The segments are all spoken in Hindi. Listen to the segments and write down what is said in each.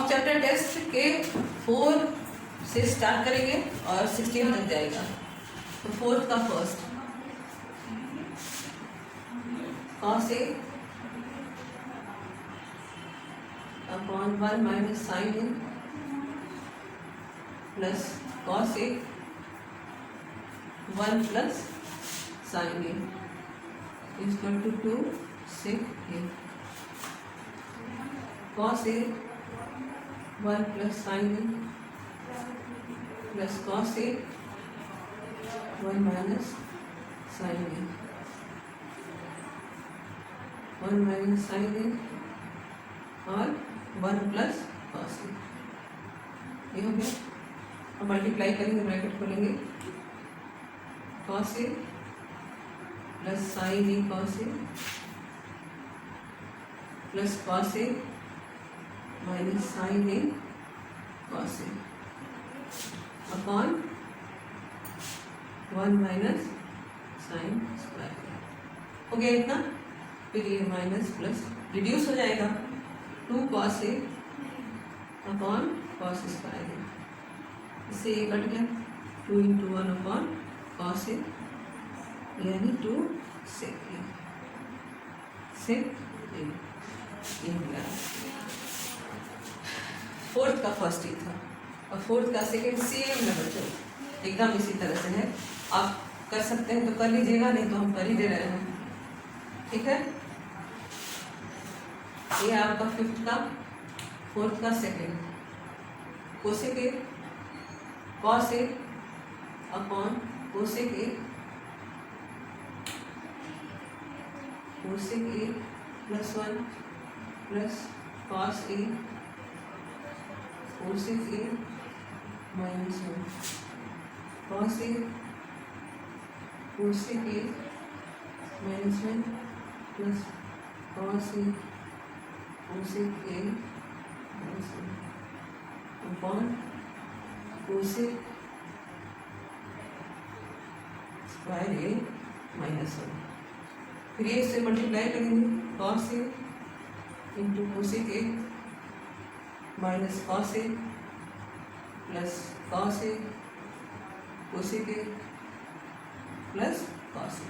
अब चैप्टर टेस्ट के 4 से स्टार्ट करेंगे और 16 तक जाएगा। तो 4th का first cos A upon 1 minus sine A plus cos A 1 plus sine A equal to 2 sec A cos A 1 plus sine A plus cos A 1 minus sine A 1 minus sine A और 1 प्लस cos A। ये हो गया। अब मल्टीप्लाई करेंगे, ब्रैकेट खोलेंगे, cos A plus sine A cos A plus cos A minus sine A cos A upon 1 minus sine square. हो गया इतना। फिर ये माइनस प्लस रिड्यूस हो जाएगा, 2 cos A upon cos square A। इससे ये कट गया, 2 इंटू 1 अपॉन cos A यानी 2 sec A sec A। ये मिला। 4th का फर्स्ट ही था और 4th का सेकेंड सेम है बच्चों, एकदम इसी तरह से है। आप कर सकते हैं तो कर लीजिएगा, नहीं तो हम कर ही दे रहे हैं, ठीक है। ये आपका 5th का 4th का second cosec A cos A upon cosec A plus 1 plus cos A cosec A minus 1 cos A cosec A minus 1 plus cos A cosec A minus 1 upon cosec square A minus 1। फिर ये इससे मल्टीप्लाई करेंगे, cos A into cosec A minus cos A plus cos A cosec A plus cos A।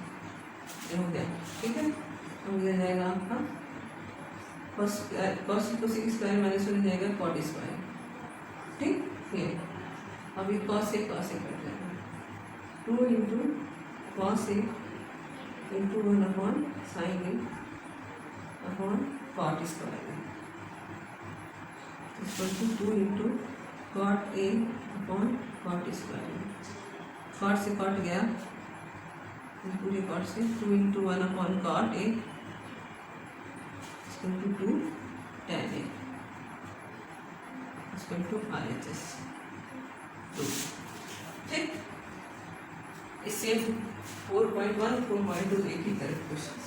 ये हो गया, ठीक है। अब ये जाएगा आपका cos कोसेक स्क्वायर माइनस 1 जाएगा cot स्क्वायर, ठीक। ये अभी cos A कट जाएगा, 2 into cos A into 1 upon sine A upon cot square equal to 2 into cot A upon cot square. cot से कट गया, पूरे cot से 2 into 1 upon cot A equal to 2 tan A equal to RHS 2, ठीक। इससे 4.1 4.2 एक ही तरह क्वेश्चन।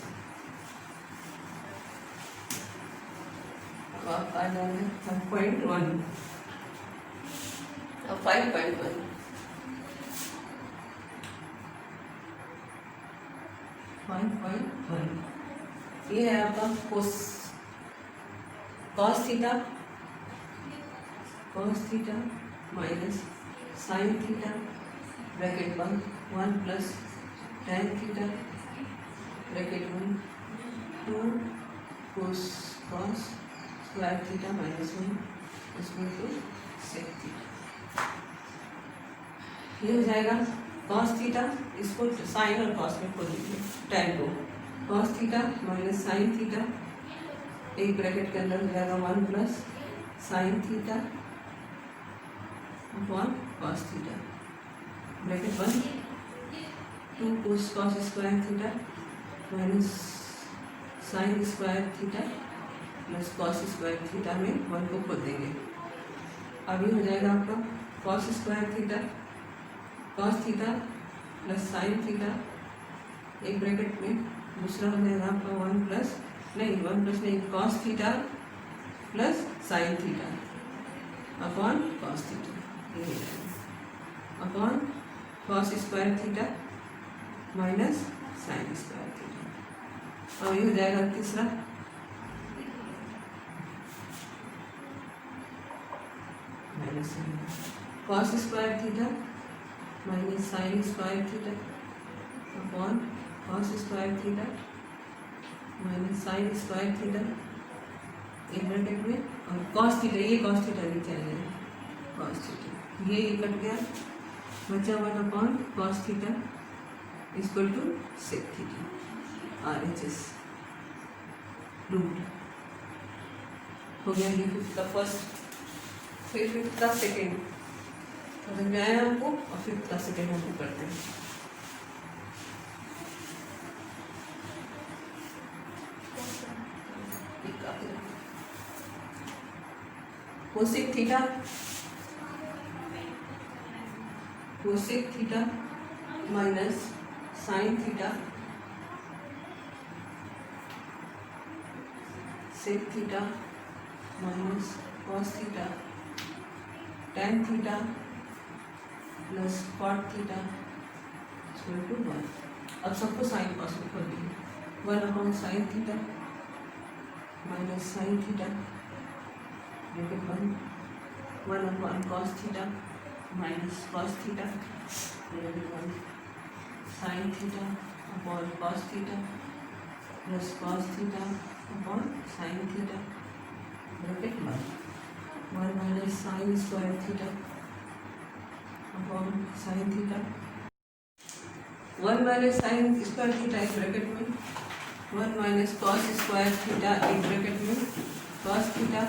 अब आप आ जाएंगे 1.1 और 5.1। 5.1 ये है आपका cos theta minus sine theta bracket 1 plus tan theta bracket 1 2 cos square theta minus 1 इसमें टू sec थीटा। ये हो जाएगा cos थीटा, इसको साइन और cos में खोल लीजिए, tan को cos theta minus sine theta, एक ब्रैकेट के अंदर हो जाएगा 1 plus sine theta upon cos theta bracket 1 2 cos square theta minus sine square theta plus cos square theta में 1 को खोल देंगे। अभी हो जाएगा आपका cos square theta cos theta plus sine theta, एक ब्रैकेट में दूसरा हो जाएगा आपका 1 प्लस नहीं cos theta plus sine theta upon cos theta, ये हो जाएगा upon cos square theta minus sine square theta. और ये हो जाएगा तीसरा minus sine, cos square theta minus sine square theta upon cos square theta minus sine square theta एक ब्रैकेट में, और कॉस थीटा, ये कॉस थीटा नीचे आ जाएगा, कॉस थीटा ये कट गया, बचा 1 upon cos theta equal to sec theta RHS root हो गया। ये फिफ्थ का फर्स्ट, फिर फिफ्थ का सेकेंड समझ में आया आपको, और फिफ्थ का सेकेंड हम करते हैं। Cosec theta, cosec theta minus sine theta sec theta minus cos theta tan theta plus cot theta equal to 1। अब सबको साइन कॉस में कर दीजिए, 1 upon sine theta minus sine theta bracket 1 upon cos theta minus cos theta bracket 1 sine theta upon cos theta plus cos theta upon sine theta bracket 1 minus sine square theta upon sine theta 1 minus sine square theta एक ब्रैकेट में 1 माइनस कॉस स्क्वायर थीटा एक ब्रैकेट में कॉस थीटा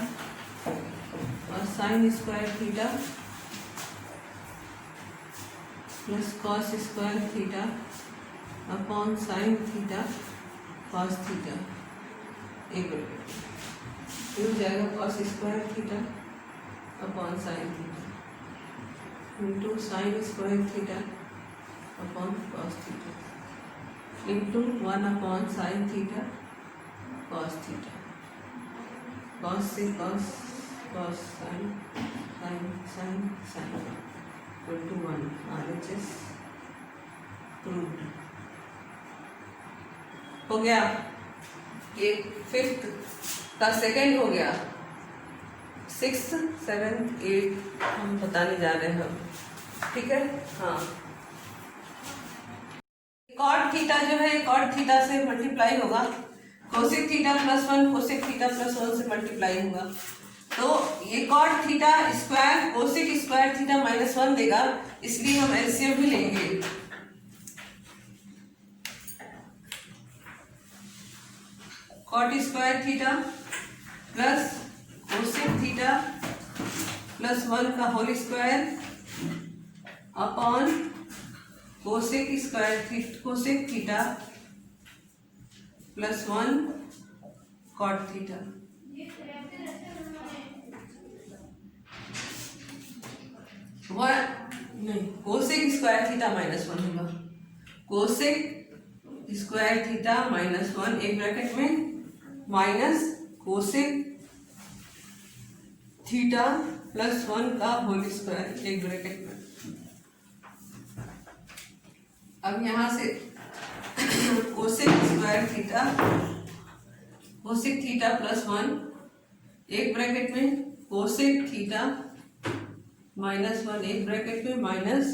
और sine square theta plus cos square theta upon sine theta cos theta एक ब्रैकेट फिर हो जाएगा cos square theta upon sine theta into sine square theta upon cos theta into 1 upon sine theta cos theta, cos से cos cos sine sine sine sine equal to 1 RHS proved हो गया। ये फिफ्थ का सेकेंड हो गया, सिक्स सेवेंथ एट हम बताने जा रहे हैं, ठीक है। हाँ, कॉट थीटा जो है कॉट थीटा से मल्टीप्लाई होगा, cosec theta plus 1 cosec theta plus 1 से मल्टीप्लाई होगा, तो ये cot theta square cosec square theta minus 1 देगा, इसलिए हम एलसीएम भी लेंगे। Cot square theta plus cosec theta plus 1 का whole square upon cosec square cosec theta plus 1 cot theta. नहीं, कोसेक स्क्वायर थीटा माइनस 1 होगा, कोसेक स्क्वायर थीटा माइनस 1 एक ब्रैकेट में माइनस कोसेक थीटा प्लस 1 का होल स्क्वायर एक ब्रैकेट में। अब यहां से cosec square theta cosec theta plus 1 एक ब्रैकेट में कोसेक थीटा माइनस 1 एक ब्रैकेट में माइनस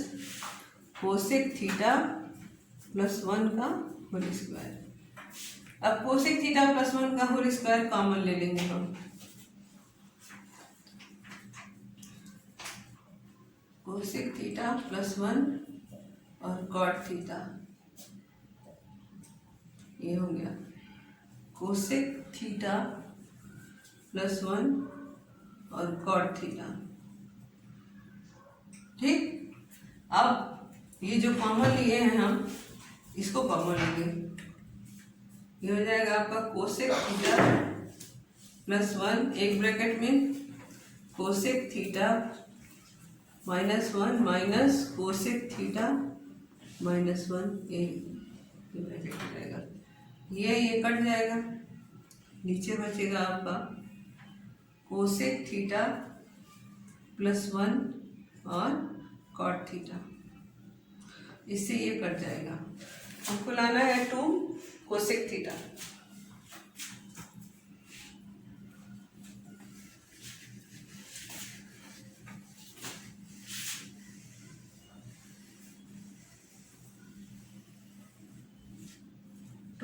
कोसेक थीटा प्लस 1 का होल स्क्वायर। अब कोसेक थीटा प्लस 1 का होल स्क्वायर कॉमन ले लेंगे हम, कोसेक थीटा प्लस 1 और कॉट थीटा, ये हो गया कोसेक थीटा प्लस 1 और कॉट थीटा, ठीक। अब ये जो कॉमन लिए हैं हम इसको कॉमन लेंगे, ये हो जाएगा आपका कोसेक थीटा प्लस 1 एक ब्रैकेट में cosec theta minus 1 minus cosec theta minus 1 एक ब्रैकेट हो जाएगा, ये कट जाएगा, नीचे बचेगा आपका कोसेक थीटा प्लस 1 और कॉट थीटा, इससे ये कट जाएगा। आपको लाना है 2 cosec theta,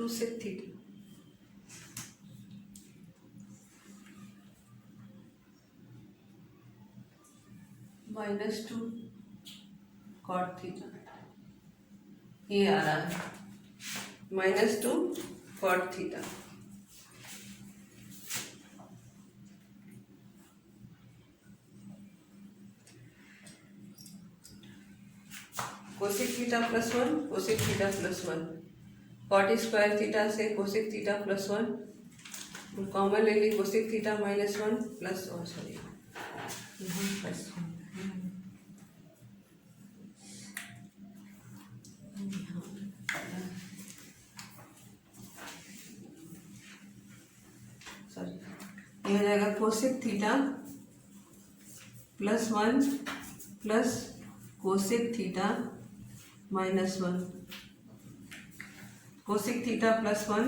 2 sec theta -2 cot theta, ये आ रहा है -2 cot theta. Cosec theta +1 cosec theta +1, cot square theta से कोसेक थीटा +1 कॉमन ले ली, कोसेक थीटा -1 प्लस सॉरी ये हो जाएगा cosec theta +1 plus cosec theta -1, cosec theta +1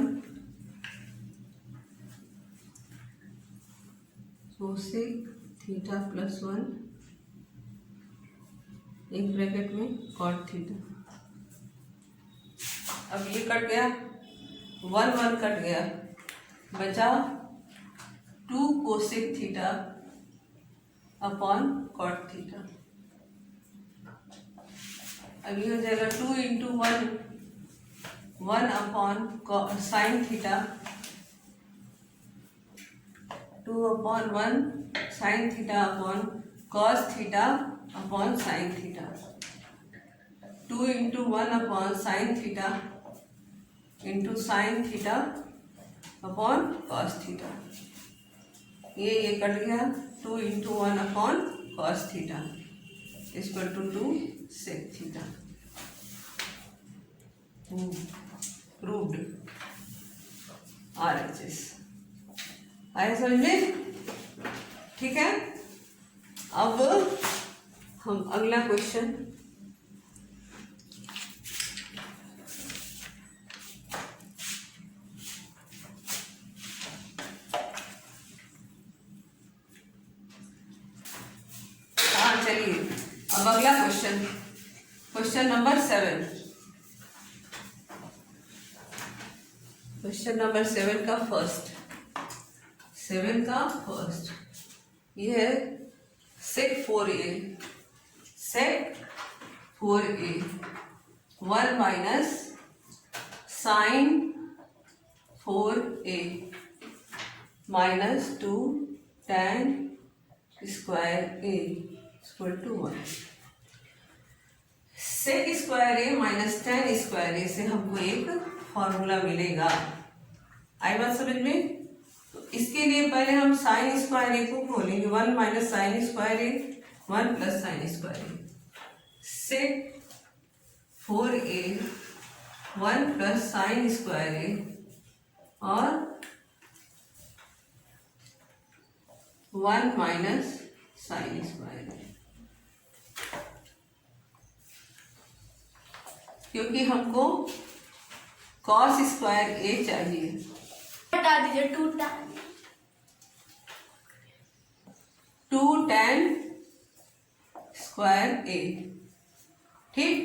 cosec theta +1 एक ब्रैकेट में कॉट थीटा। अब ये कट गया, 1 1 कट गया, बचा 2 cosec theta upon cot theta. अब ये हो जाएगा 2 × 1 upon sine theta, 2 upon 1 sine theta upon cos theta upon sine theta, 2 × 1 upon sine theta into sine theta upon cos theta. ये कट गया, 2 × 1 upon cos theta = 2 sec theta. Proved RHS आया समझ में? ठीक है, अब हम अगला क्वेश्चन चलिए अब अगला क्वेश्चन नंबर 7। क्वेश्चन नंबर 7 का फर्स्ट ये है sec 4a 1 minus sine 4a -2 tan square a = 1। Sec square A minus tan square A से हमको एक फॉर्मूला मिलेगा। आई बात समझ में? तो इसके लिए पहले हम साइन स्क्वायर ए को खोलेंगे, 1 minus sine square A 1 plus sine square A, sec 4a 1 plus sine square A और 1 माइनस साइन स्क्वायर ए, क्योंकि हमको कॉस स्क्वायर ए चाहिए। हटा दीजिए 2 tan स्क्वायर ए। ठीक,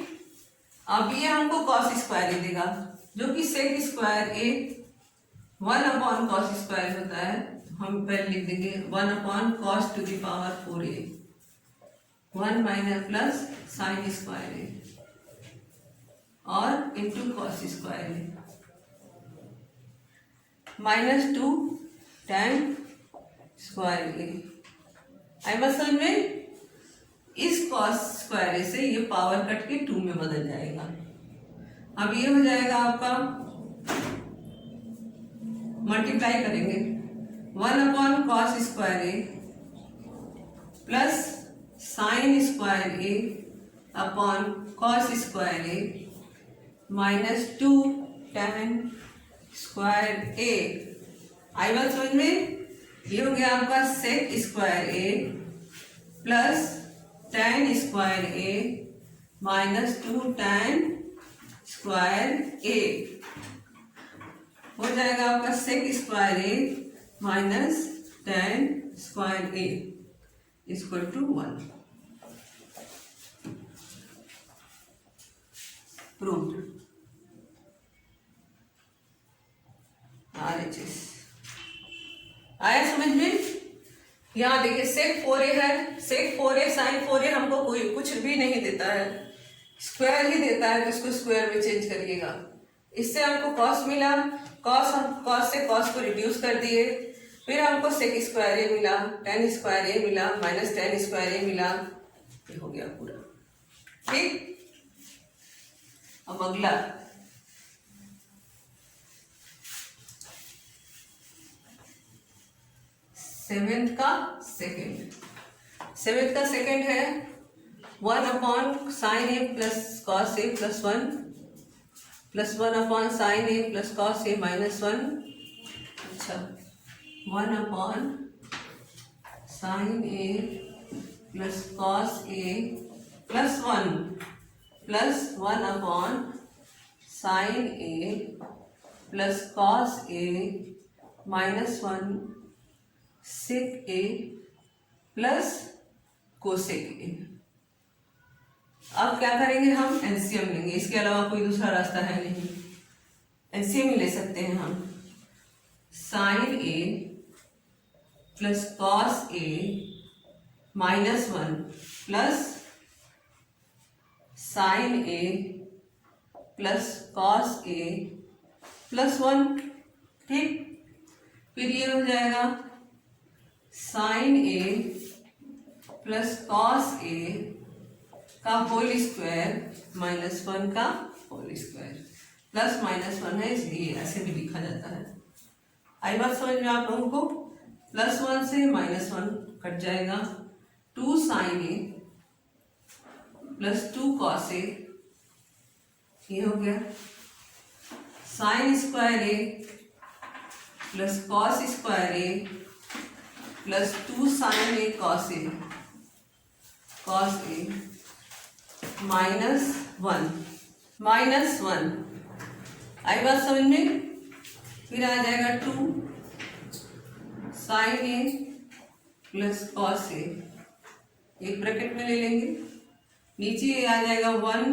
अब ये हमको कॉस स्क्वायर ए देगा, जो कि sec square A 1 upon cos square होता है। हम पहले लिख देंगे 1 upon cos to the power 4a 1 minus plus sine square A और into cos square A -2 tan square A. आई मसल में इस कॉस स्क्वायर ए से ये पावर कट के 2 में बदल जाएगा। अब ये हो जाएगा आपका, मल्टीप्लाई करेंगे 1 upon cos square A plus sine square A upon cos square A -2 tan square A. आई बात समझ में? ये हो गया आपका सेक square A plus tan square A -2 tan square ए हो जाएगा आपका सेक square A minus tan square A = 1। Proved. RHS आया समझ में। यहाँ देखिए sec 4a है, sec 4a sin 4a हमको कोई कुछ भी नहीं देता है, स्क्वायर ही देता है, तो इसको स्क्वायर में चेंज करिएगा। इससे हमको cos मिला, cos से cos को रिड्यूस कर दिए, फिर हमको sec स्क्वायर a मिला, tan स्क्वायर a मिला, माइनस tan स्क्वायर a मिला, ये हो गया पूरा। ठीक, अब अगला सेवेंथ का सेकेंड है 1/sin a plus cos a plus 1 plus 1/sin a plus cos a minus 1। अच्छा, 1/sin a plus cos a plus 1 plus 1/sin a plus cos a minus 1 sec a plus cosec a। अब क्या करेंगे, हम एलसीएम लेंगे, इसके अलावा कोई दूसरा रास्ता है नहीं। एलसीएम ले सकते हैं हम, sin a plus cos a minus 1 plus sin a plus cos a plus 1। ठीक, फिर ये हो जाएगा sin a plus cos a का होल स्क्वायर माइनस 1 का होल स्क्वायर, प्लस माइनस 1 है इसलिए ऐसे भी लिखा जाता है। आई बात समझ में आप लोगों को। प्लस 1 से माइनस 1 कट जाएगा, 2 sin a plus 2 cos a, ये हो गया sin square a plus cos square a plus 2 sin a cos a minus 1 आई बात समझ में। फिर आ जाएगा 2 sin a plus cos a, एक ब्रैकेट में ले लेंगे, नीचे आ जाएगा 1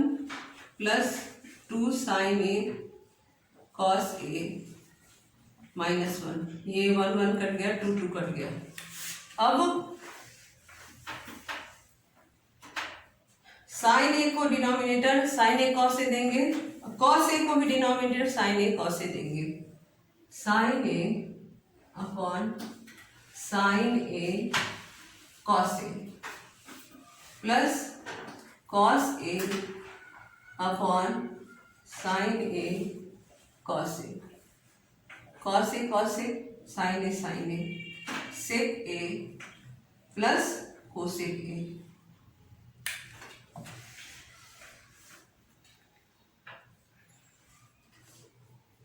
plus 2 sin a cos a minus 1, ये 1 कट गया, 2 कट गया। अब sin a को denominator sin a cos a देंगे, cos a को भी denominator sin a cos a देंगे। sin a upon sin a cos a plus cos a upon sin a cos a, cos a sin a sec a plus cosec a।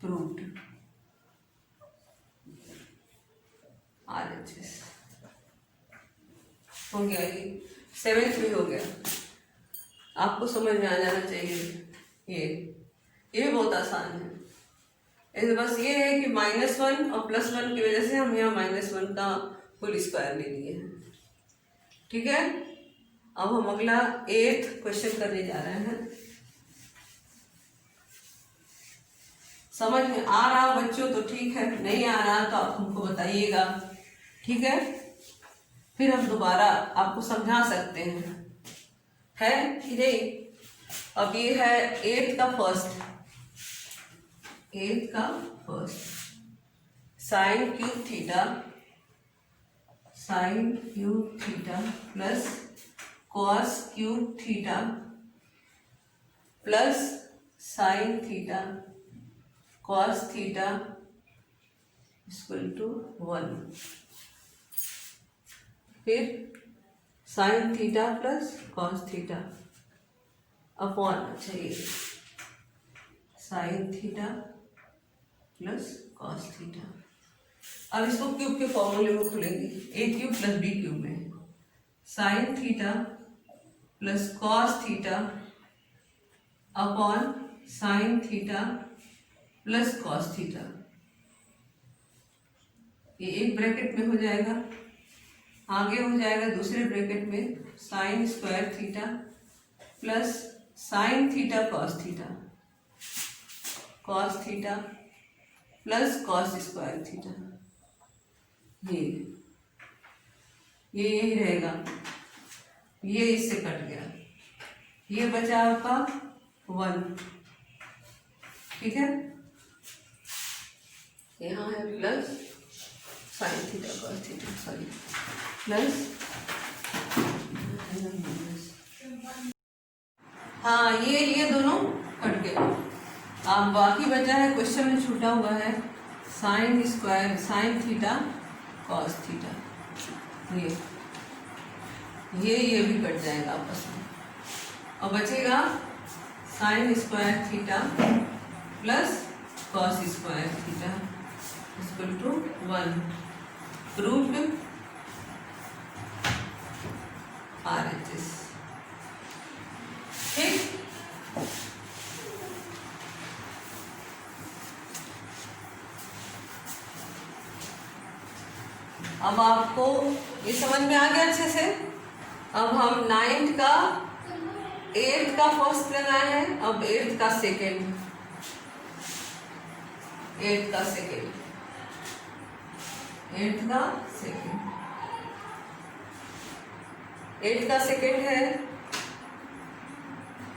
Proved, RHS हो गया, ये 7th भी हो गया। आपको समझ में आ जाना चाहिए। ये बहुत आसान है। ऐसे बस ये है कि -1 और +1 की वजह से हम यहाँ -1 का होल स्क्वायर ले लिए हैं। ठीक है, अब हम अगला 8th क्वेश्चन करने जा रहे हैं। समझ में आ रहा हो बच्चों तो ठीक है, नहीं आ रहा तो आप हमको बताइएगा। ठीक है, फिर हम दोबारा आपको समझा सकते हैं, है कि नहीं। अब ये है 8th का first sine cube theta plus cos cube theta plus sine theta cos theta equal to 1, फिर sin theta plus cos theta upon, अच्छा ये sin theta plus cos theta. अब इसको क्यूब के फॉर्मूले में खोलेंगे, a cube plus b cube में sin theta plus cos theta upon sin theta plus cos theta, ये एक ब्रैकेट में हो जाएगा। आगे हो जाएगा दूसरे ब्रैकेट में sign square theta plus sine theta cos theta plus cos square theta. ये यही रहेगा, ये इससे कट गया, ये बचा आपका 1, ठीक है। यहाँ है plus sine theta cos theta, sorry plus, हाँ ये दोनों कट गए। अब बाकी बचा है, क्वेश्चन में छूटा हुआ है sine square sine theta cos theta, ये भी कट जाएगा आपस में, और बचेगा sine square theta plus cos square theta equal to 1। Proved RHS, ठीक। अब आपको ये समझ में आ गया अच्छे से। अब हम 9th का 8th का फर्स्ट लगाए हैं, अब 8th का सेकेंड, 8th का सेकेंड, 8th का सेकेंड, 8th का सेकेंड है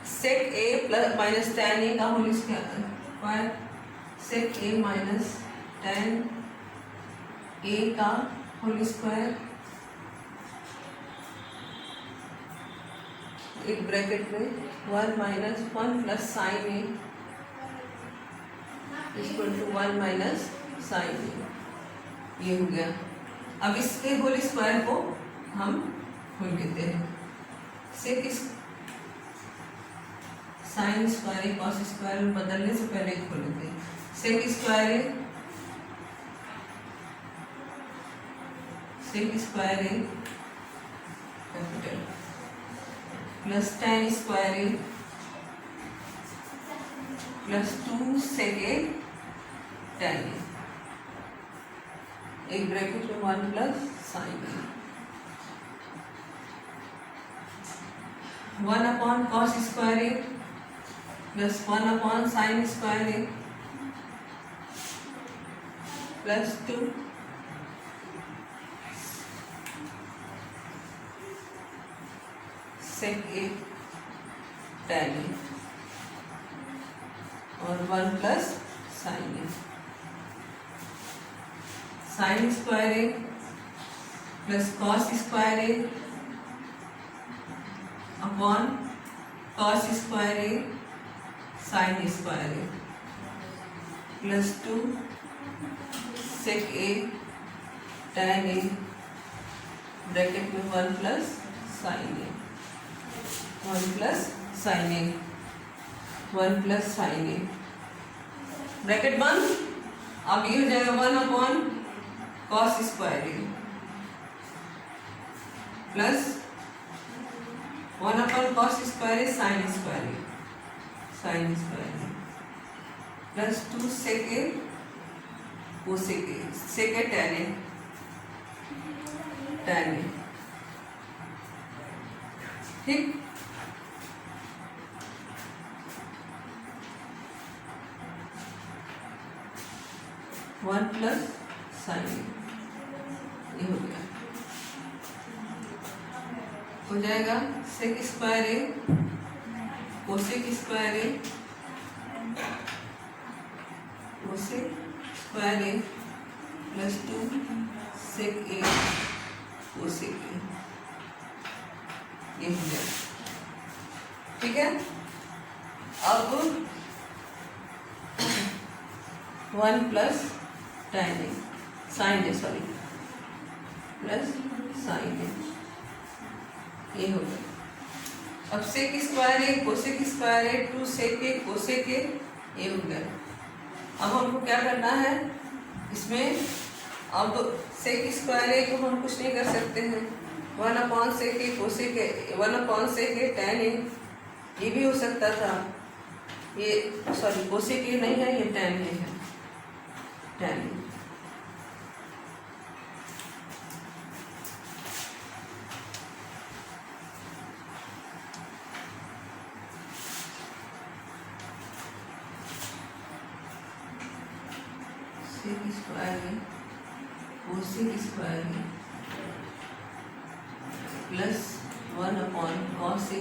sec A plus minus tan A का whole square, sec A minus tan A का होल स्क्वायर, एक ब्रैकेट में 1 minus 1 plus sine A equal to 1 minus sine A, ये हो गया। अब इसके होल स्क्वायर को हम खोल लेते हैं, सेक sign square A cos square में बदलने से पहले खोल लेते हैं। सेक square A capital plus tan square A plus 2 sec A tan ए, एक ब्रैकेट में 1 plus sine A, 1 upon cos square A plus 1 upon sine square A plus 2 sec A tan ए और 1 plus sine A, sine square A plus cos square A upon cos square A sine square A plus 2 sec A tan A bracket में 1 plus sine A, 1 plus sine A, 1 plus sine A, bracket बंद। अब ये हो जाएगा 1 upon cos square A plus 1 upon cos square A sine square A, sine square A plus 2 sec A cosec A, sec A tan A, tan A, ठीक। वन प्लस साइन ये हो गया, हो जाएगा sec square A cosec square A, cosec square A plus 2 sec A cosec A, ये हो गया, ठीक है। अब 1 plus tan A sine A sorry plus sine A, ये हो गया। अब sec square A cosec square A 2 sec A cosec A, ये हो गया। अब हमको क्या करना है इसमें, अब सेक स्क्वायर ए को हम कुछ नहीं कर सकते हैं, 1 upon sec A cosec A, 1 upon sec A tan A, ये भी हो सकता था, ये सॉरी कोसेक ए नहीं है, ये tan ए है, tan A. Sec square A cosec square A plus 1 upon cos A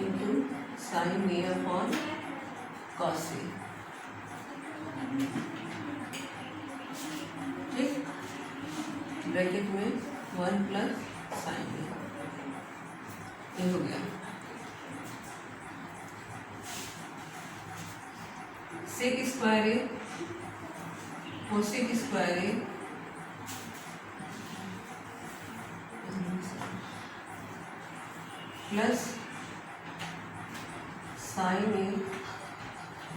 into sine A upon cos ए। ठीक, ब्रैकेट में 1 प्लस साइन ए, ये हो गया। सेक square A cosec square A plus sine A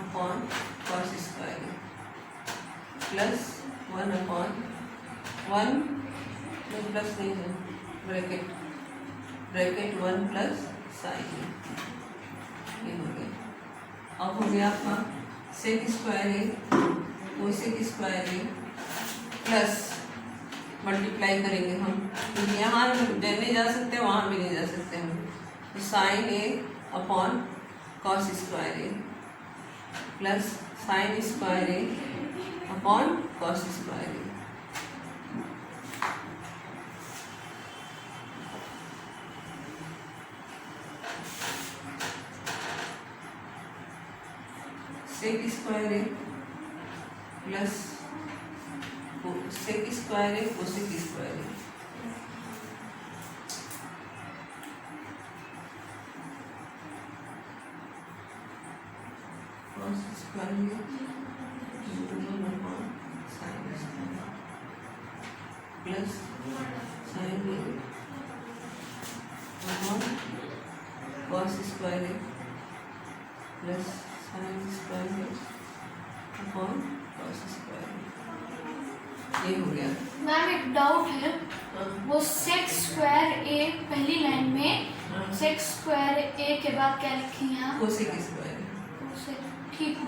upon cos square A plus 1 upon 1 plus नहीं है ब्रैकेट 1 प्लस साइन ए, ये हो गया। अब हो गया आपका सेक square A cosec square A plus multiply करेंगे हम, क्योंकि यहाँ नहीं जा सकते वहाँ भी नहीं जा सकते हम, तो sine A upon cos square A plus sine square A upon cos square A. Sec square A plus sec square A cosec square A cos square A into 1 upon sine square plus sine A upon cos square A plus sine square A upon cos square A, ये हो गया। मैम एक डाउट है, वो सेक स्क्वायर ए पहली लाइन में सेक स्क्वायर ए के बाद क्या लिखी है आप? कोसेक स्क्वायर ए। ठीक है।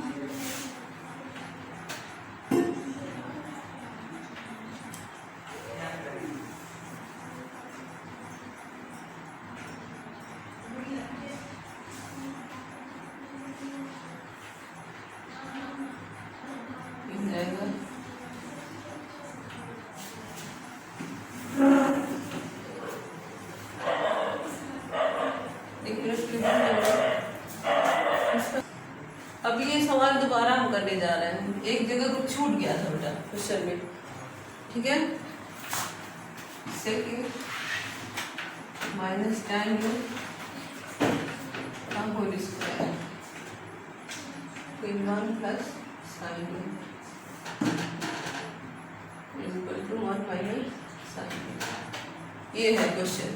अब ये सवाल दोबारा हम करने जा रहे हैं, एक जगह कुछ छूट गया था बेटा क्वेश्चन में, ठीक है। सेक माइनस tan u का होल स्क्वायर फिर 1 plus sine u equal to 1 minus sine u, ये है क्वेश्चन।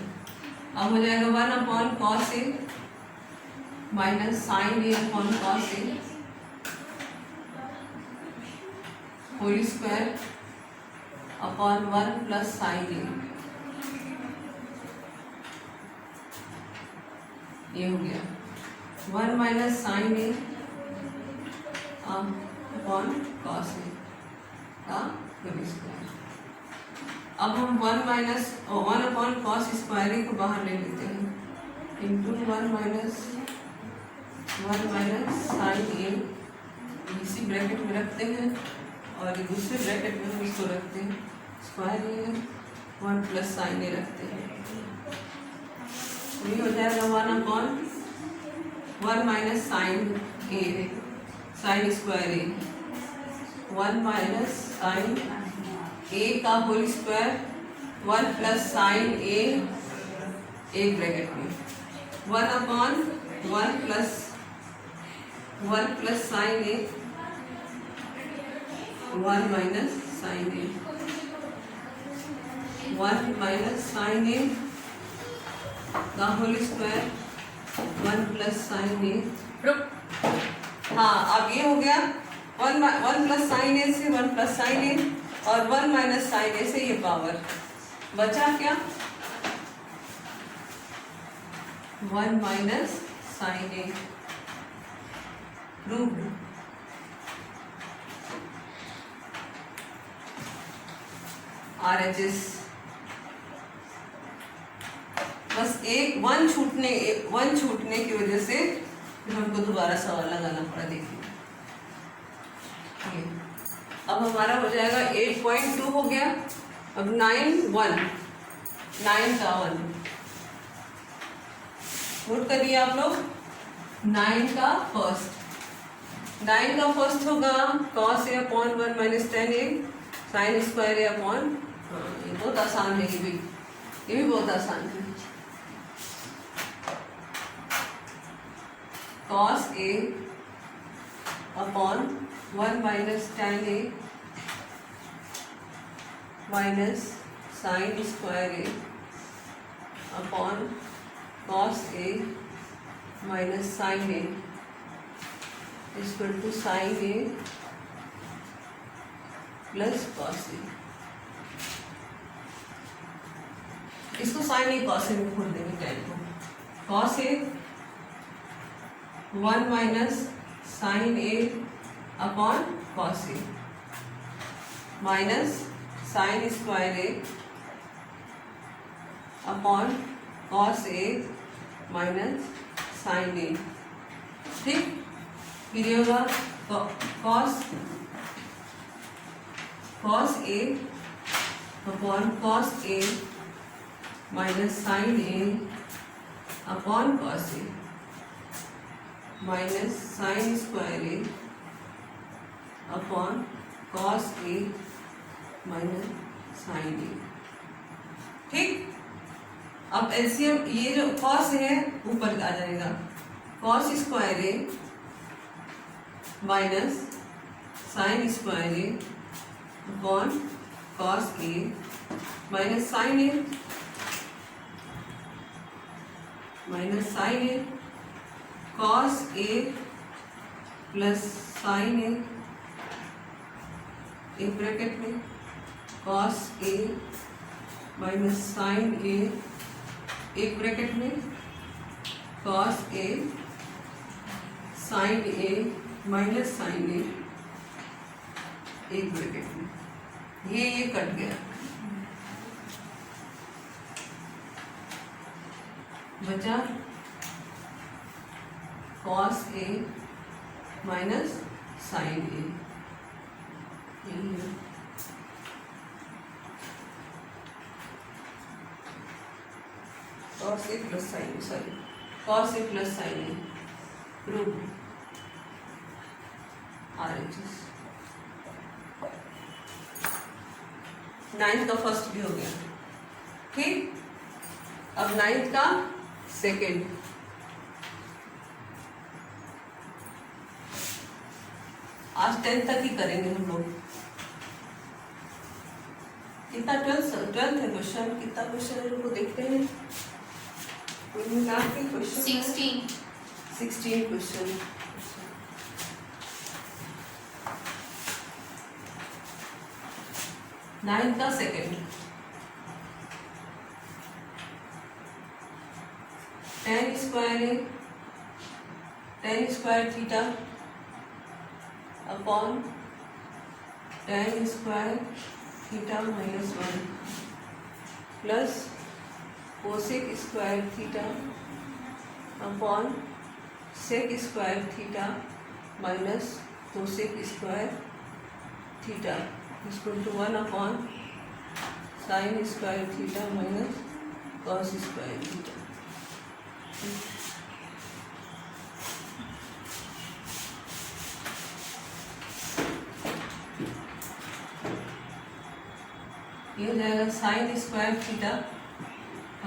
अब हो जाएगा 1 upon cos A minus sine A upon cos A whole square upon 1 plus sine A, ये हो गया 1 minus sine A upon cos A का होल स्क्वायर। अब हम 1 अपॉन कॉस स्क्वायर ए को बाहर ले लेते हैं इंटू 1 माइनस साइन ए, इसी ब्रैकेट में रखते हैं और दूसरे ब्रैकेट में हम इसको रखते हैं स्क्वायर ए 1 प्लस साइन ए रखते हैं, ये हो जाएगा 1 upon 1 minus sine A sine square A 1 minus sine ए का होल स्क्वायर 1 प्लस साइन ए एक ब्रैकेट में 1 upon 1 plus sine A 1 minus sine A 1 minus sine ए का होल स्क्वायर 1 प्लस साइन ए। हाँ, अब ये हो गया 1 प्लस साइन ए से 1 प्लस साइन ए और 1 माइनस साइन ए से ये पावर बचा क्या 1 माइनस साइन ए रूट RHS। बस एक 1 छूटने की वजह से फिर हमको दोबारा सवाल लगाना पड़ा। देखिए अब हमारा हो जाएगा 8.2 हो गया। अब 9 का 1 नोट करिए आप लोग। 9 का फर्स्ट होगा cos a upon 1 minus 10a sign square a upon, ये बहुत आसान है, ये भी बहुत आसान है। cos a upon 1 minus 10a minus sine square a upon cos a minus sine a equal to sine a plus cos a। इसको साइन a cos a में खोल देंगे टाइम को। cos a 1 minus sine a upon cos a minus sine square a upon cos a minus sine a। ठीक, फिर ये होगा cos a upon cos a minus sine a upon cos a minus sine square a upon cos a minus sine a। ठीक, अब एलसीएम ये जो cos है ऊपर आ जाएगा, cos square a minus sine square a upon cos a minus sine a cos a plus sine a एक ब्रैकेट में cos a minus sine a एक ब्रैकेट में cos a sine a minus sine a एक ब्रैकेट में, ये कट गया, बचा cos a minus sine a। cos a plus sine, sorry cos a plus sine a prove RHS। 9th का फर्स्ट भी हो गया। ठीक, अब 9th का सेकेंड। आज 10th तक ही करेंगे हम लोग। कितना 12th है क्वेश्चन, कितना क्वेश्चन है लोग देखते हैं। 16 क्वेश्चन। 9th का second. tan square theta upon tan square theta minus 1 plus cosec square theta upon sec square theta minus cosec square theta equal to 1 upon sine square theta minus cos square theta. ये हो जाएगा sine square theta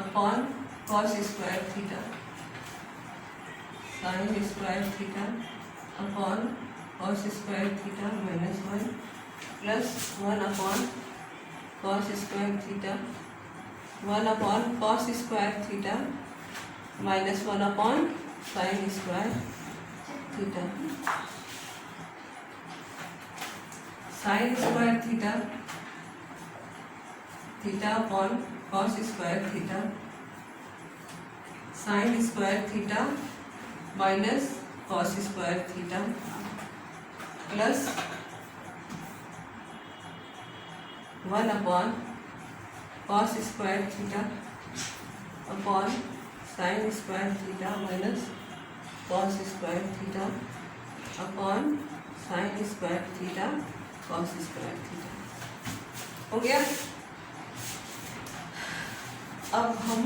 upon cos square theta, sine square theta upon cos square theta minus 1 plus 1 upon cos square theta, 1 upon cos square theta minus 1 upon sine square theta, sine square theta theta upon cos square theta, sine square theta minus cos square theta plus 1 upon cos square theta upon sine square theta minus cos square theta upon sine square theta cos square theta हो गया। अब हम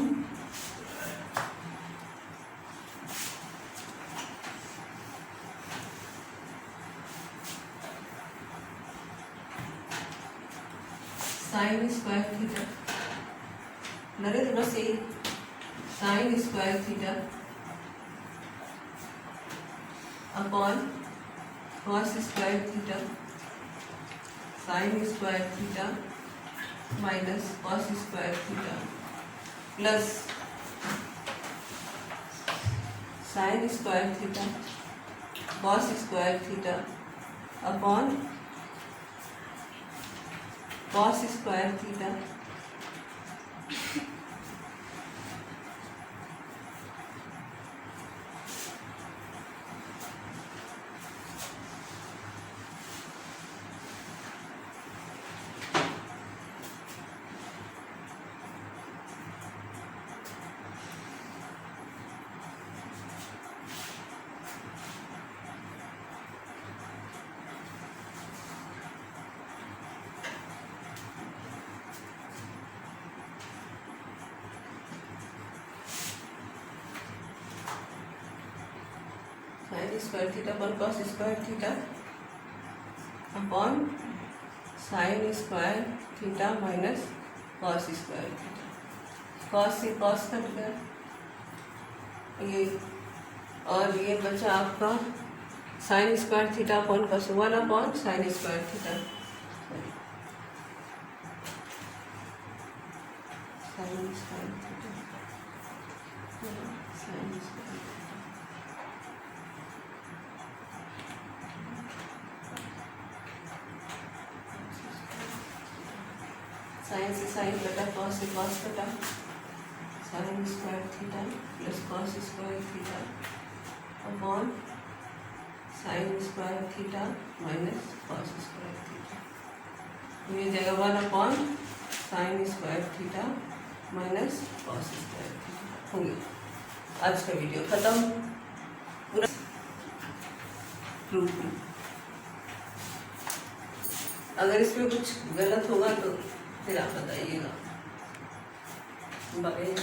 साइन स्क्वायर थीटा नरेंद्र बस यही sign square theta upon cos square theta sine square theta minus cos square theta plus sine square theta cos square theta upon cos square theta sine square theta upon cos square theta upon sine square theta minus cos square theta. Cos से कॉस कट गया ये, और ये बचा आपका sign square theta upon cos 1 upon sine square theta sine square theta sine square sign से साइन कटा कॉस से कॉस कटा sign square theta plus cos square theta upon sine square theta minus cos square theta. ये जगह 1 upon sine square theta minus cos square theta हो गया। आज का वीडियो खत्म पूरा प्रूफ में। अगर इसमें कुछ गलत होगा तो फिर आप बताइएगा। बाय।